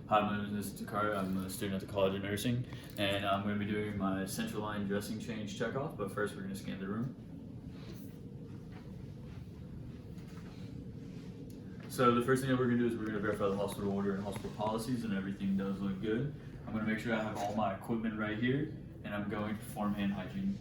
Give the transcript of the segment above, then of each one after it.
Hi, my name is Nisit Sakaria. I'm a student at the College of Nursing, and I'm going to be doing my central line dressing change checkoff, but first we're going to scan the room. So the first thing that we're going to do is we're going to verify the hospital order and hospital policies, and everything does look good. I'm going to make sure I have all my equipment right here, and I'm going to perform hand hygiene.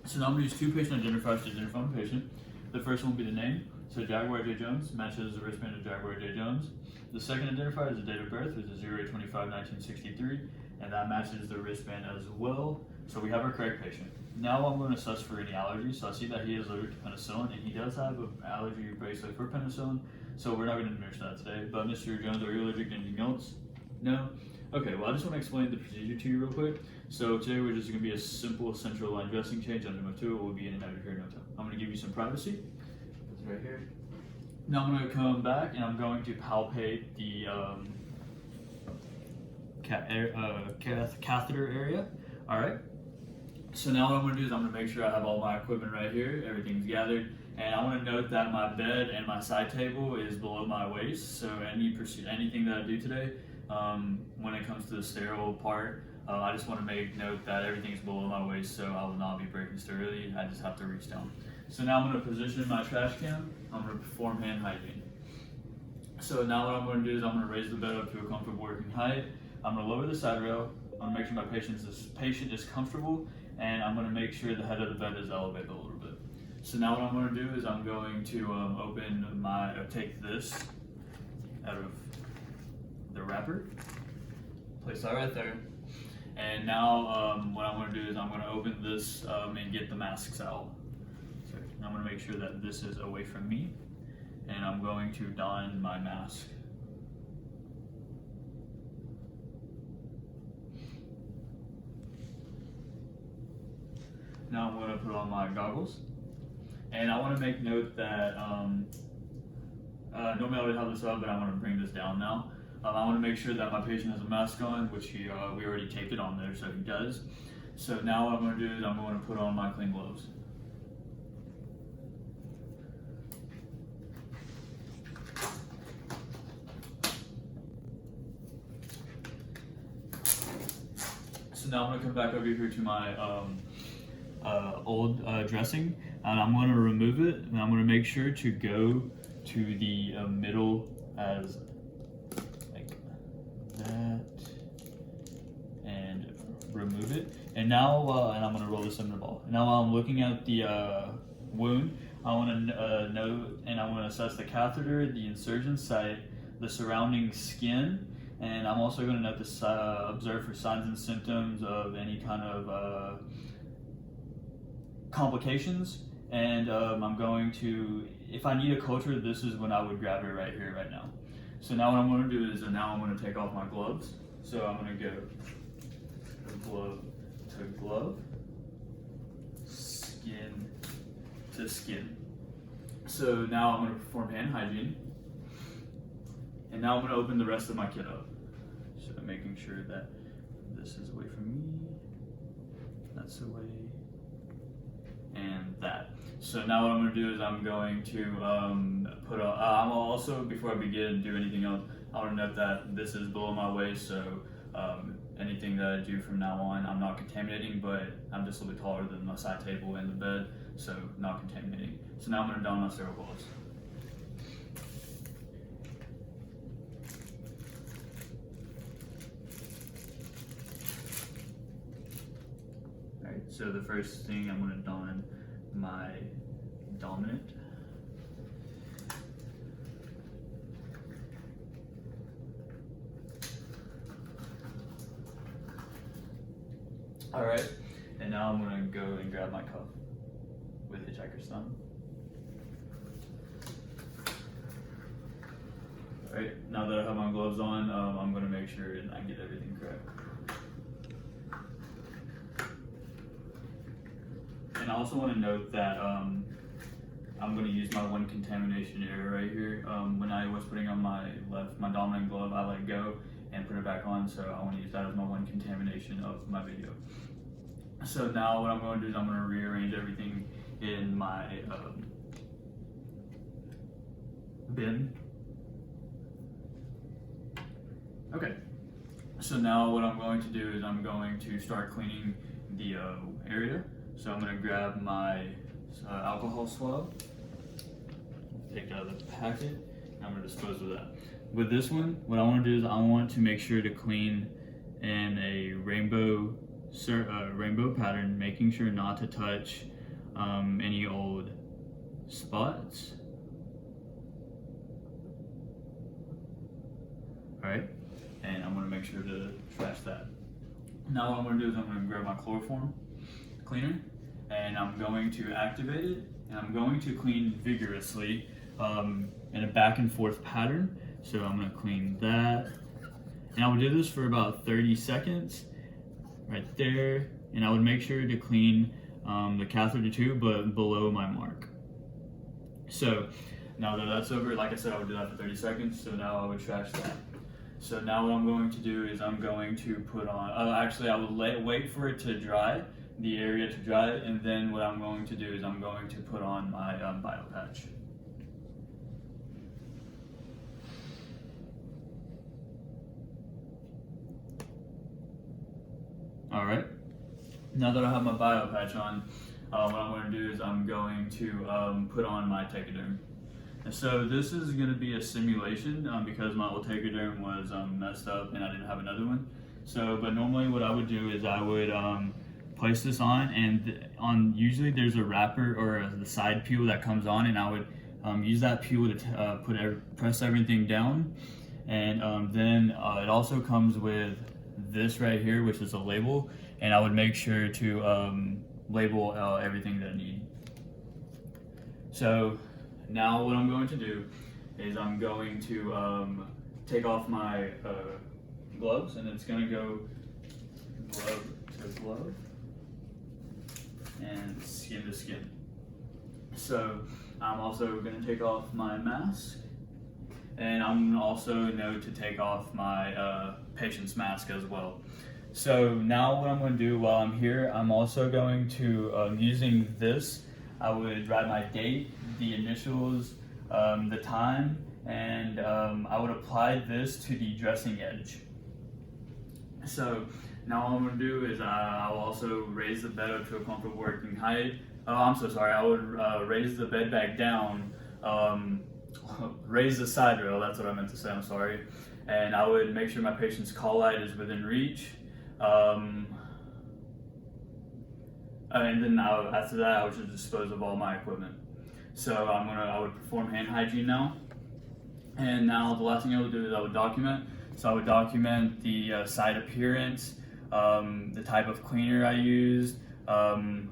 So now I'm going to use two patient identifiers to identify the patient. The first one will be the name, so Jaguar J. Jones matches the wristband of Jaguar J. Jones. The second identifier is the date of birth, which is 08/25/1963, and that matches the wristband as well. So we have our correct patient. Now I'm going to assess for any allergies. So I see that he is allergic to penicillin, and he does have an allergy bracelet for penicillin, so we're not going to administer that today. But Mr. Jones, are you allergic to anything else? No? Okay, well I just want to explain the procedure to you real quick. So today we're just going to be a simple central line dressing change. Under my tool, we'll be in and out of here in no time. I'm going to give you some privacy. It's right here. Now I'm going to come back and I'm going to palpate the catheter area. Alright. So now what I'm going to do is I'm going to make sure I have all my equipment right here. Everything's gathered. And I want to note that my bed and my side table is below my waist. So anything that I do today, when it comes to the sterile part, I just want to make note that everything's below my waist, so I will not be breaking sterility. I just have to reach down. So now I'm going to position my trash can. I'm going to perform hand hygiene. So now what I'm going to do is I'm going to raise the bed up to a comfortable working height. I'm going to lower the side rail. I'm going to make sure my patient is comfortable, and I'm going to make sure the head of the bed is elevated a little bit. So now what I'm going to do is I'm going to take this out of the wrapper, place that right there. And now what I'm going to do is I'm going to open this and get the masks out. So I'm going to make sure that this is away from me, and I'm going to don my mask. Now I'm going to put on my goggles, and I want to make note that normally I would have this up, but I want to bring this down now. I want to make sure that my patient has a mask on, which we already taped it on there, so he does. So now what I'm going to do is I'm going to put on my clean gloves. So now I'm going to come back over here to my old dressing, and I'm going to remove it, and I'm going to make sure to go to the middle as that, and remove it. And now, and I'm going to roll this into the ball. Now while I'm looking at the wound, I want to note and I want to assess the catheter, the insertion site, the surrounding skin, and I'm also going to note this, observe for signs and symptoms of any kind of complications. And I'm going to, if I need a culture, this is when I would grab it right here, right now. So now what I'm going to do is, now I'm going to take off my gloves. So I'm going to go glove to glove, skin to skin. So now I'm going to perform hand hygiene. And now I'm going to open the rest of my kit up. So making sure that this is away from me, that's away, and that. So now what I'm going to do is I'm going to put on, I'm also, before I begin do anything else, I want to note that this is below my waist, so anything that I do from now on, I'm not contaminating, but I'm just a little bit taller than my side table and the bed, so not contaminating. So now I'm going to don my sterile gloves. Alright, so the first thing I'm going to don my dominant. Alright, and now I'm going to go and grab my cuff with hitchhiker's thumb. Alright, now that I have my gloves on, I'm going to make sure and I get everything correct. And I also want to note that I'm going to use my one contamination area right here. When I was putting on my dominant glove, I let go and put it back on, so I want to use that as my one contamination of my video. So now what I'm going to do is I'm going to rearrange everything in my bin. Okay, so now what I'm going to do is I'm going to start cleaning the area. So I'm going to grab my alcohol swab, take it out of the packet, and I'm going to dispose of that. With this one, what I want to do is I want to make sure to clean in a rainbow pattern, making sure not to touch any old spots. Alright, and I'm going to make sure to trash that. Now what I'm going to do is I'm going to grab my chloroform cleaner and I'm going to activate it, and I'm going to clean vigorously in a back and forth pattern. So I'm going to clean that, and I would do this for about 30 seconds right there, and I would make sure to clean the catheter too, but below my mark. So now that that's over, like I said, I would do that for 30 seconds, so now I would trash that. So now what I'm going to do is I'm going to put on, actually I will wait for it to dry, the area to dry, and then what I'm going to do is I'm going to put on my bio patch. Alright, now that I have my bio patch on, what I'm going to do is I'm going to put on my tegaderm. And so this is going to be a simulation because my old tegaderm was messed up and I didn't have another one. So, but normally what I would do is I would place this on, and usually there's a wrapper or the side peel that comes on, and I would use that peel to press everything down. And then it also comes with this right here, which is a label, and I would make sure to label everything that I need. So now what I'm going to do is I'm going to take off my gloves, and it's going to go glove to glove and skin to skin. So I'm also going to take off my mask, and I'm also know to take off my patient's mask as well. So now what I'm going to do while I'm here, I'm also going to, using this, I would write my date, the initials, the time, and I would apply this to the dressing edge. So now what I'm going to do is I'll also raise the bed up to a comfortable working height. Oh, I'm so sorry. I would raise the bed back down, raise the side rail, that's what I meant to say, I'm sorry. And I would make sure my patient's call light is within reach. And then after that, I would just dispose of all my equipment. So I would perform hand hygiene now. And now the last thing I would do is I would document. So I would document the site appearance, the type of cleaner I used, the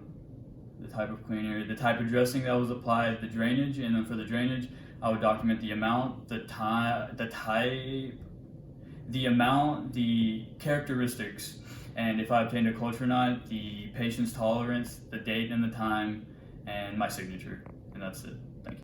type of dressing that was applied, the drainage, and then for the drainage, I would document the amount, the time, the type, the amount, the characteristics, and if I obtained a culture or not, the patient's tolerance, the date and the time, and my signature, and that's it.